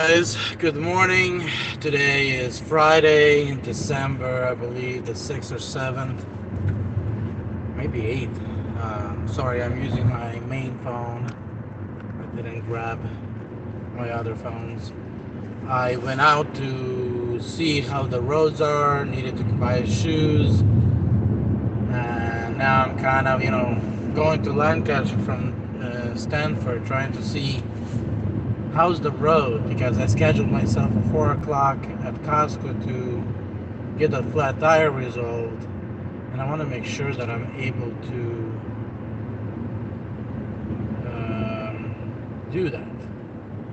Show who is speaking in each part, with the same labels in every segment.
Speaker 1: Guys, good morning. Today is Friday in December, I believe the 6th or 7th, maybe 8th. Sorry, I'm using my main phone. I didn't grab my other phones. I went out to see how the roads are, needed to buy shoes, and now I'm kind of, going to Lancaster from Stanford, trying to see how's the road, because I scheduled myself at 4 o'clock at Costco to get a flat tire resolved, and I want to make sure that I'm able to do that,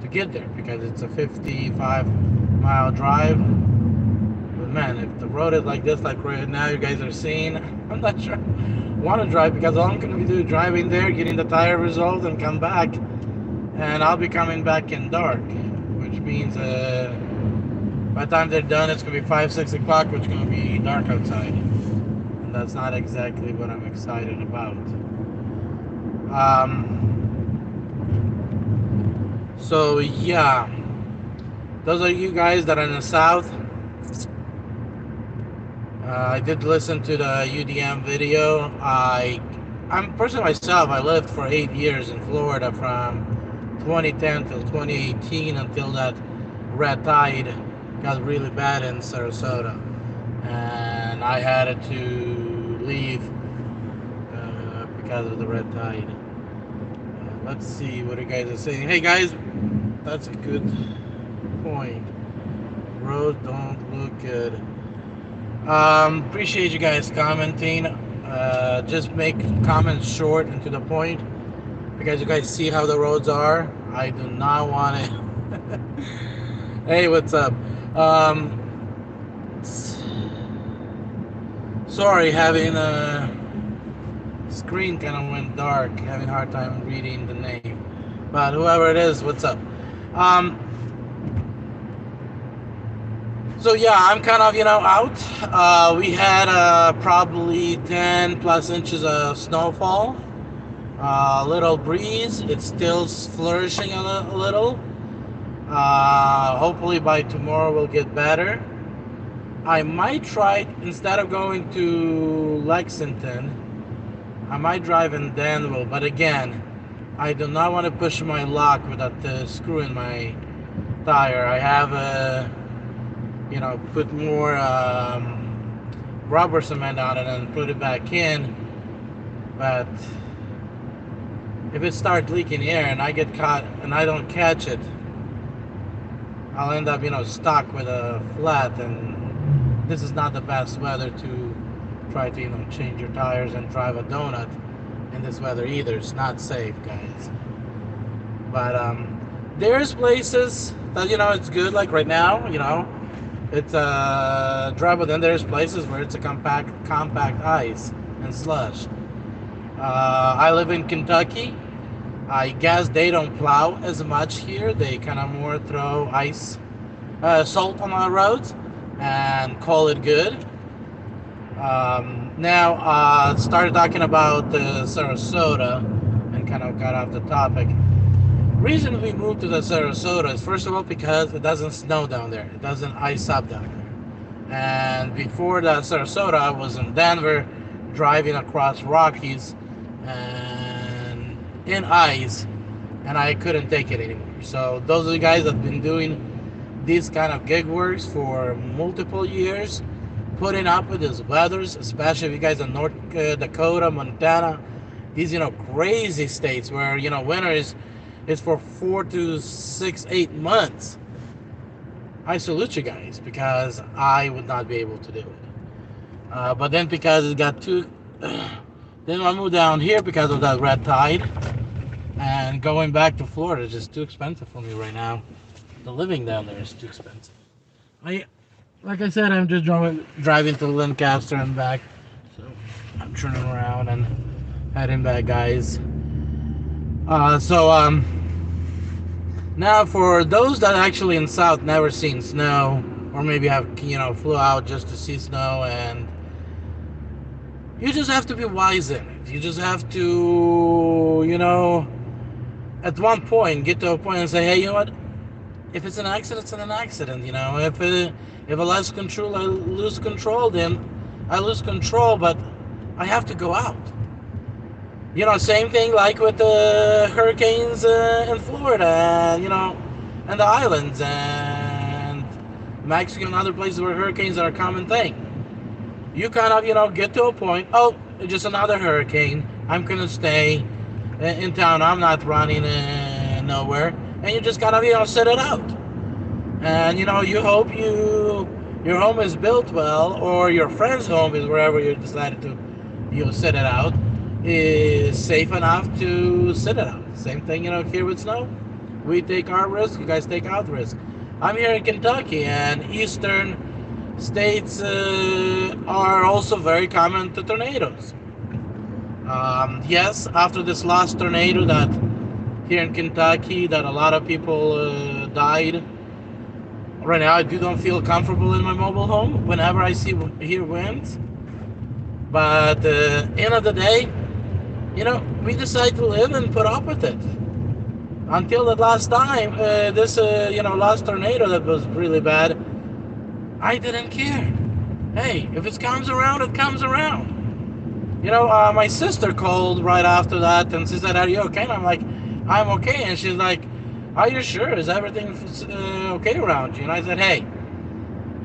Speaker 1: to get there, because it's a 55-mile drive. But man, if the road is like this, like right now you guys are seeing, I'm not sure I want to drive, because all I'm going to be doing is driving there, getting the tire resolved, and come back. And I'll be coming back in dark, which means by the time they're done, it's going to be 5, 6 o'clock, which is going to be dark outside. And that's not exactly what I'm excited about. So, yeah. Those are you guys that are in the South. I did listen to the UDM video. I'm personally myself, I lived for 8 years in Florida from 2010 till 2018, until that red tide got really bad in Sarasota, and I had to leave because of the red tide. Let's see what you guys are saying. Hey guys, that's a good point. Roads don't look good. Appreciate you guys commenting. Just make comments short and to the point, because you guys see how the roads are. I do not want to. Hey, what's up? Sorry, having a screen kind of went dark. Having a hard time reading the name. But whoever it is, what's up? So yeah, I'm kind of out. We had probably 10 plus inches of snowfall. Little breeze. It's still flourishing a little. Hopefully by tomorrow we'll get better. I might try, instead of going to Lexington, I might drive in Danville. But again, I do not want to push my luck with that screw in my tire. I have put more rubber cement on it and put it back in. But if it starts leaking air and I get caught and I don't catch it, I'll end up, stuck with a flat, and this is not the best weather to try to, change your tires and drive a donut in this weather either. It's not safe, guys. But there's places that, it's good, like right now, it's dry, but then there's places where it's a compact ice and slush. I live in Kentucky. I guess they don't plow as much here. They kind of more throw salt on our roads and call it good. Now, started talking about Sarasota and kind of got off the topic. Reason we moved to the Sarasota is, first of all, because it doesn't snow down there. It doesn't ice up down there. And before the Sarasota, I was in Denver, driving across Rockies and in ice, and I couldn't take it anymore. So those are the guys that have been doing these kind of gig works for multiple years, putting up with these weathers, especially if you guys in North Dakota, Montana, these crazy states where winter is for 4 to 6, 8 months. I salute you guys, because I would not be able to do it. But then, because it got too then I moved down here because of that red tide, and going back to Florida is just too expensive for me right now. The living down there is too expensive. Like I said, I'm just driving to Lancaster and back, so I'm turning around and heading back, guys. Now for those that actually in South never seen snow, or maybe have flew out just to see snow, and you just have to be wise in it. You just have to, at one point, get to a point and say, hey, you know what? if it's an accident, it's an accident. If I lose control, then I lose control. But I have to go out. Same thing like with the hurricanes in Florida, and the islands and Mexico and other places where hurricanes are a common thing. You kind of, get to a point. Oh, just another hurricane. I'm gonna stay in town. I'm not running nowhere, and you just kind of, sit it out. And you hope your home is built well, or your friend's home is wherever you decided to, sit it out, is safe enough to sit it out. Same thing, here with snow. We take our risk. You guys take our risk. I'm here in Kentucky, and eastern states are also very common to tornadoes. Yes, after this last tornado that here in Kentucky, that a lot of people died. Right now, I don't feel comfortable in my mobile home whenever I hear winds. But end of the day, we decide to live and put up with it. Until the last time, this last tornado that was really bad, I didn't care. Hey, if it comes around, it comes around. My sister called right after that and she said, "Are you okay?" And I'm like, "I'm okay." And she's like, "Are you sure? Is everything okay around you?" And I said, "Hey,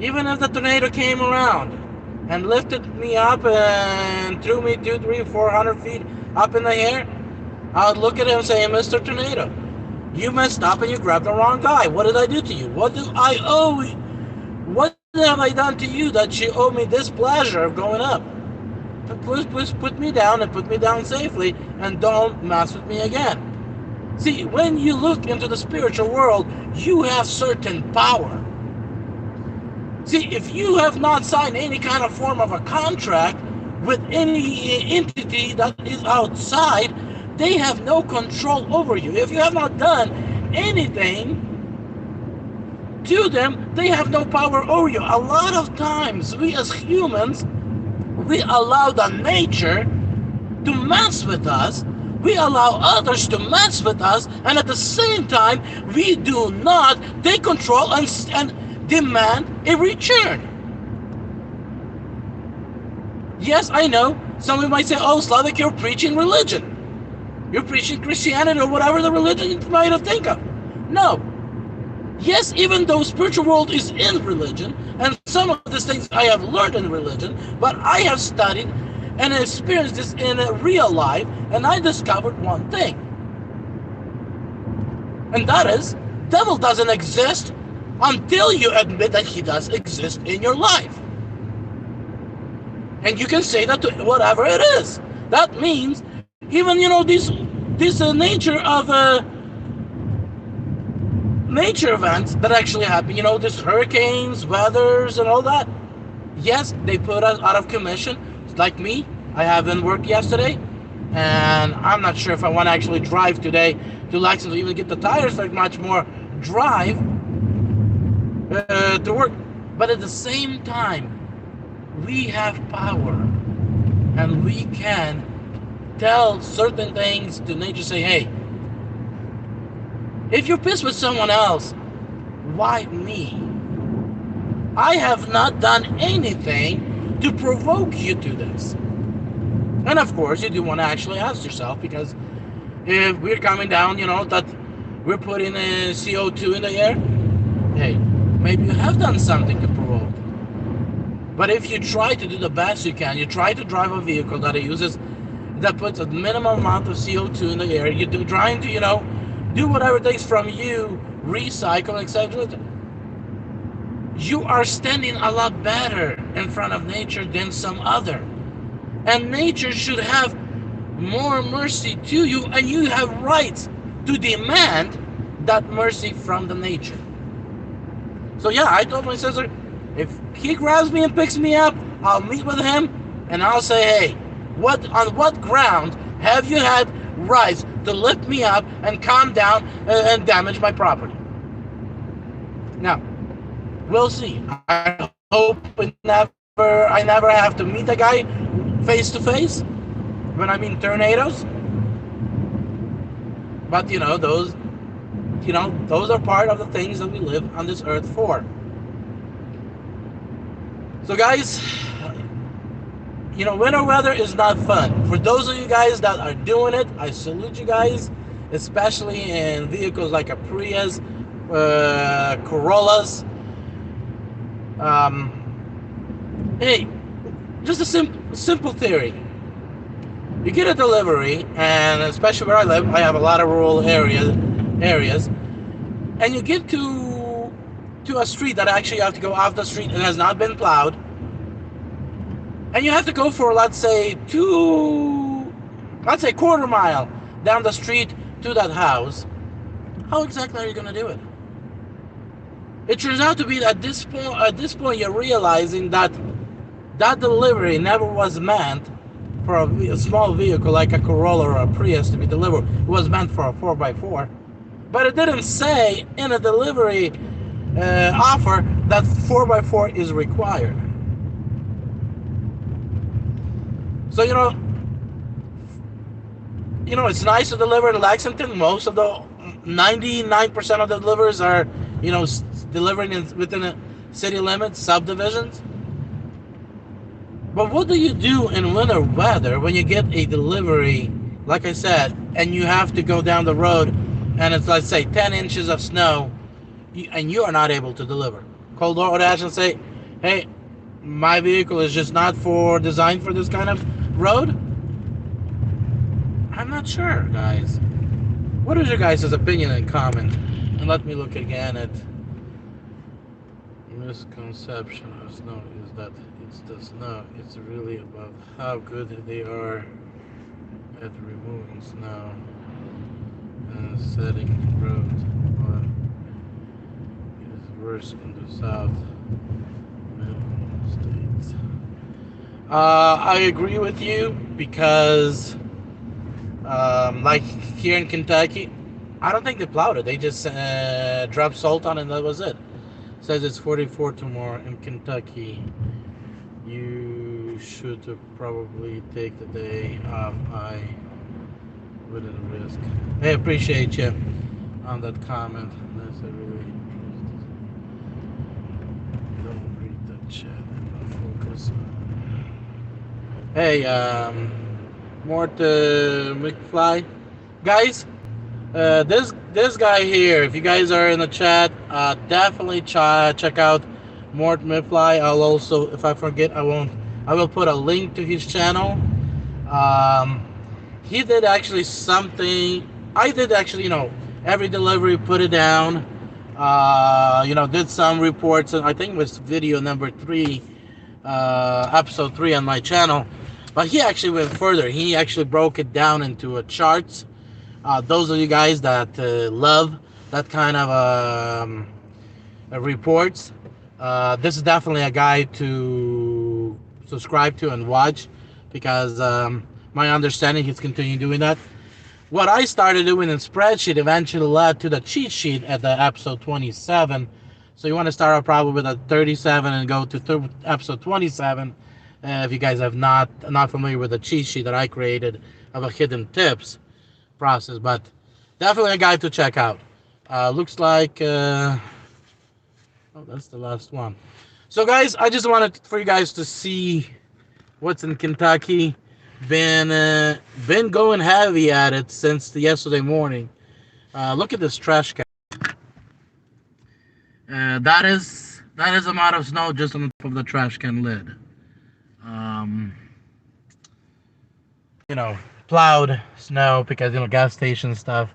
Speaker 1: even if the tornado came around and lifted me up and threw me 200, 300, 400 feet up in the air, I would look at him and say, 'Mr. Tornado, you messed up and you grabbed the wrong guy. What did I do to you? What do I owe you? What have I done to you that you owe me this pleasure of going up? Please put me down and put me down safely and don't mess with me again.'" See, when you look into the spiritual world, you have certain power. See, if you have not signed any kind of form of a contract with any entity that is outside, they have no control over you. If you have not done anything to them, they have no power over you. A lot of times, we as humans, we allow the nature to mess with us. We allow others to mess with us, and at the same time, we do not take control and demand a return. Yes, I know. Some of you might say, "Oh, Slavic, you're preaching religion. You're preaching Christianity," or whatever the religion you might have think of. No. Yes, even though spiritual world is in religion, and some of these things I have learned in religion, but I have studied and experienced this in real life, and I discovered one thing. And that is, devil doesn't exist until you admit that he does exist in your life. And you can say that to whatever it is. That means, even, this nature of nature events that actually happen, these hurricanes, weathers, and all that. Yes, they put us out of commission. Like me, I haven't worked yesterday, and I'm not sure if I want to actually drive today to Lexington to even get the tires, like much more drive to work. But at the same time, we have power, and we can tell certain things to nature, say, "Hey, if you're pissed with someone else, why me? I have not done anything to provoke you to this." And of course, you do want to actually ask yourself, because if we're coming down, that we're putting CO2 in the air, hey, maybe you have done something to provoke. But if you try to do the best you can, you try to drive a vehicle that puts a minimum amount of CO2 in the air, you're trying to, do whatever it takes from you, recycle, etc. You are standing a lot better in front of nature than some other. And nature should have more mercy to you, and you have rights to demand that mercy from the nature. So yeah, I told my sister, if he grabs me and picks me up, I'll meet with him and I'll say, "Hey, on what ground have you had rights to lift me up and calm down and damage my property?" Now, we'll see. I hope I never have to meet the guy face to face when I'm in tornadoes. But those you know, those are part of the things that we live on this earth for. So guys, you know, winter weather is not fun. For those of you guys that are doing it, I salute you guys, especially in vehicles like a Prius, Corollas. Hey, just a simple theory. You get a delivery, and especially where I live, I have a lot of rural areas, and you get to a street that actually you have to go off the street and has not been plowed, and you have to go for, let's say, quarter mile down the street to that house. How exactly are you going to do it? It turns out to be that at this point you're realizing that that delivery never was meant for a small vehicle like a Corolla or a Prius to be delivered. It was meant for a 4x4. But it didn't say in a delivery offer that 4x4 is required. So, you know, it's nice to deliver in Lexington. Most of the 99% of the deliverers are, you know, delivering within the city limits, subdivisions. But what do you do in winter weather when you get a delivery, like I said, and you have to go down the road and it's, let's say, 10 inches of snow and you are not able to deliver? Call DOORDASH and say, hey, my vehicle is just not designed for this kind of road? I'm not sure, guys. What is your guys' opinion and comment? And let me look again at misconception of snow is that it's the snow. It's really about how good they are at removing snow and setting roads. But it is worse in the south middle states. I agree with you because like here in Kentucky, I don't think they plowed it. They just dropped salt on it and that was it. Says it's 44 tomorrow in Kentucky. You should probably take the day off. I wouldn't risk. I appreciate you on that comment. That's a really don't read the chat and focus. Hey, Mort, McFly, guys. This guy here, if you guys are in the chat, definitely check out Mort McFly. I'll also, if I forget, I will put a link to his channel. He did actually something. I did actually, you know, every delivery, put it down. You know, did some reports, and I think it was video number 3, episode 3 on my channel. But he actually went further. He actually broke it down into charts. Those of you guys that love that kind of reports, this is definitely a guy to subscribe to and watch, because my understanding he's continuing doing that. What I started doing in spreadsheet eventually led to the cheat sheet at the episode 27. So you want to start out probably with a 37 and go to episode 27. If you guys have not familiar with the cheat sheet that I created of a hidden tips process, but definitely a guide to check out. Looks like oh, that's the last one. So guys, I just wanted for you guys to see what's in Kentucky. Been going heavy at it since yesterday morning. Look at this trash can. That is the amount of snow just on the top of the trash can lid. You know, plowed snow, because, you know, gas station stuff,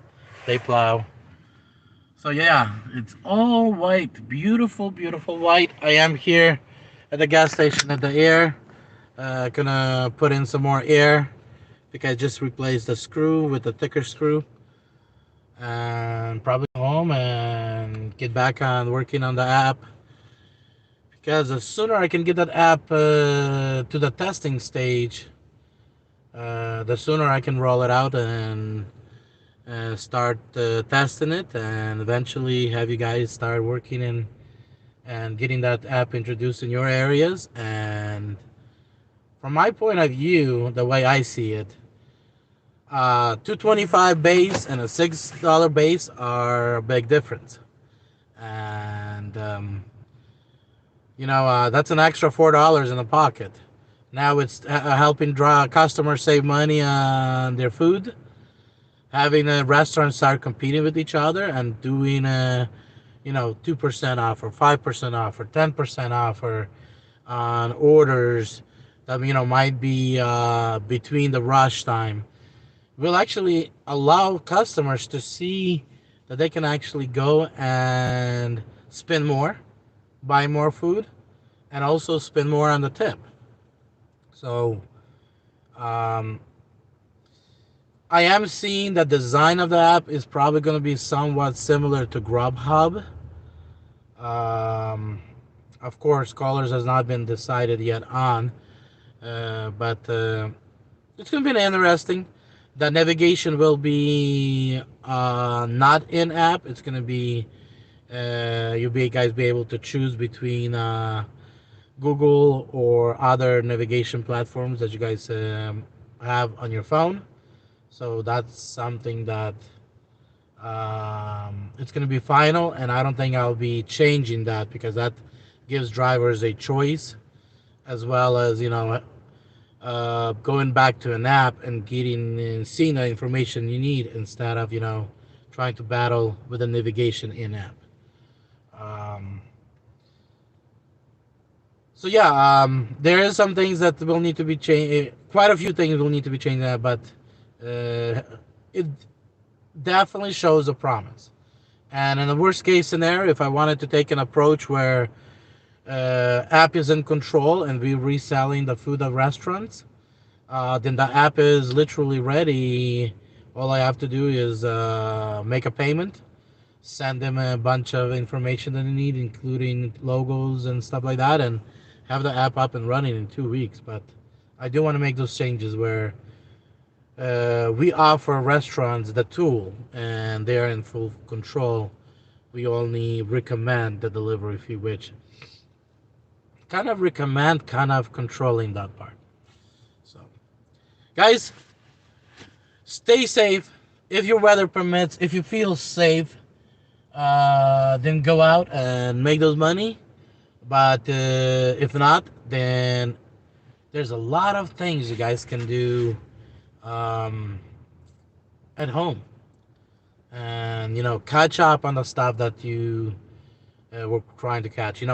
Speaker 1: they plow. So yeah, it's all white, beautiful, beautiful white. I am here at the gas station at the air. Gonna put in some more air, because I just replaced the screw with the thicker screw, and probably go home and get back on working on the app, because the sooner I can get that app to the testing stage, the sooner I can roll it out and start testing it, and eventually have you guys start working in and getting that app introduced in your areas. And from my point of view, the way I see it, $2.25 base and a $6 base are a big difference. And that's an extra $4 in the pocket. Now it's helping draw customers save money on their food, having a restaurant start competing with each other and doing 2% off or 5% off or 10% off or on orders that might be between the rush time will actually allow customers to see that they can actually go and spend more, buy more food, and also spend more on the tip. So um, I am seeing the design of the app is probably going to be somewhat similar to Grubhub. Um, of course, colors has not been decided yet on, but it's going to be interesting. The navigation will be not in app. It's going to be you'll be guys be able to choose between Google or other navigation platforms that you guys have on your phone. So that's something that it's going to be final, and I don't think I'll be changing that because that gives drivers a choice as well as going back to an app and getting and seeing the information you need instead of trying to battle with the navigation in app. Um, so yeah, there is some things that will need to be changed. Quite a few things will need to be changed, but it definitely shows a promise. And in the worst case scenario, if I wanted to take an approach where app is in control and we reselling the food of restaurants, then the app is literally ready. All I have to do is make a payment, send them a bunch of information that they need, including logos and stuff like that, and have the app up and running in 2 weeks. But I do want to make those changes where we offer restaurants the tool and they are in full control. We only recommend the delivery fee, which kind of recommend kind of controlling that part. So, guys, stay safe. If your weather permits, if you feel safe, then go out and make those money. But if not, then there's a lot of things you guys can do um, at home, and catch up on the stuff that you were trying to catch.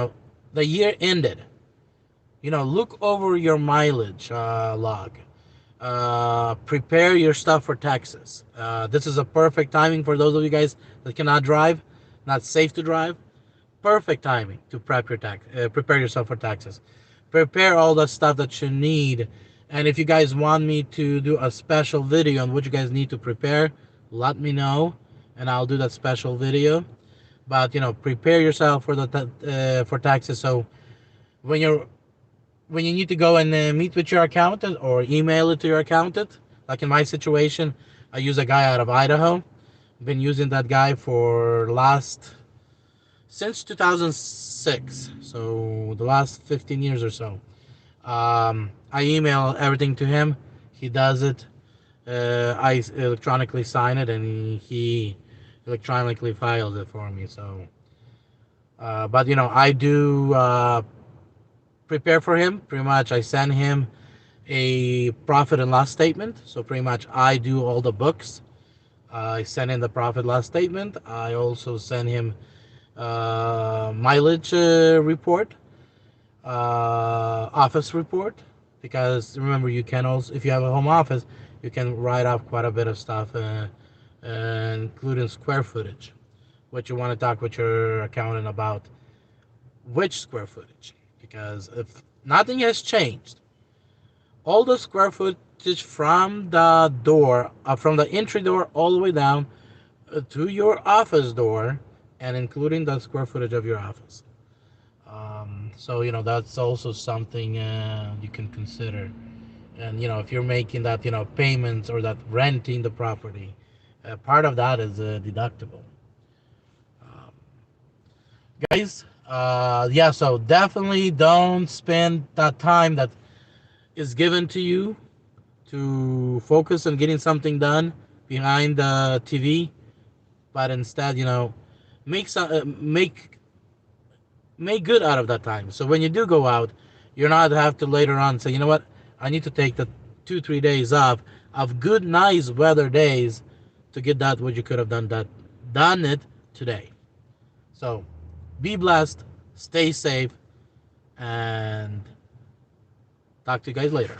Speaker 1: The year ended. Look over your mileage log. Prepare your stuff for taxes. This is a perfect timing for those of you guys that cannot drive, not safe to drive. Perfect timing to prepare yourself for taxes. Prepare all the stuff that you need. And if you guys want me to do a special video on what you guys need to prepare, let me know, and I'll do that special video. But prepare yourself for for taxes. So when you're when you need to go and meet with your accountant or email it to your accountant, like in my situation, I use a guy out of Idaho. Been using that guy for last since 2006, so the last 15 years or so. I email everything to him. He does it. I electronically sign it, and he electronically files it for me. So, but I do prepare for him. Pretty much, I send him a profit and loss statement. So pretty much, I do all the books. I send in the profit loss statement. I also send him mileage report, office report, because remember you can also, if you have a home office, you can write off quite a bit of stuff, including square footage. What you want to talk with your accountant about, which square footage, because if nothing has changed, all the square footage from the door, from the entry door all the way down to your office door, and including the square footage of your office. So that's also something you can consider. And if you're making that payments or that renting the property, part of that is deductible. Um, Guys, yeah. So definitely don't spend that time that is given to you to focus on getting something done behind the TV, but instead, make some make good out of that time. So when you do go out, you're not have to later on say, you know what, I need to take the 2 3 days off of good nice weather days to get that what you could have done it today. So be blessed, stay safe, and talk to you guys later.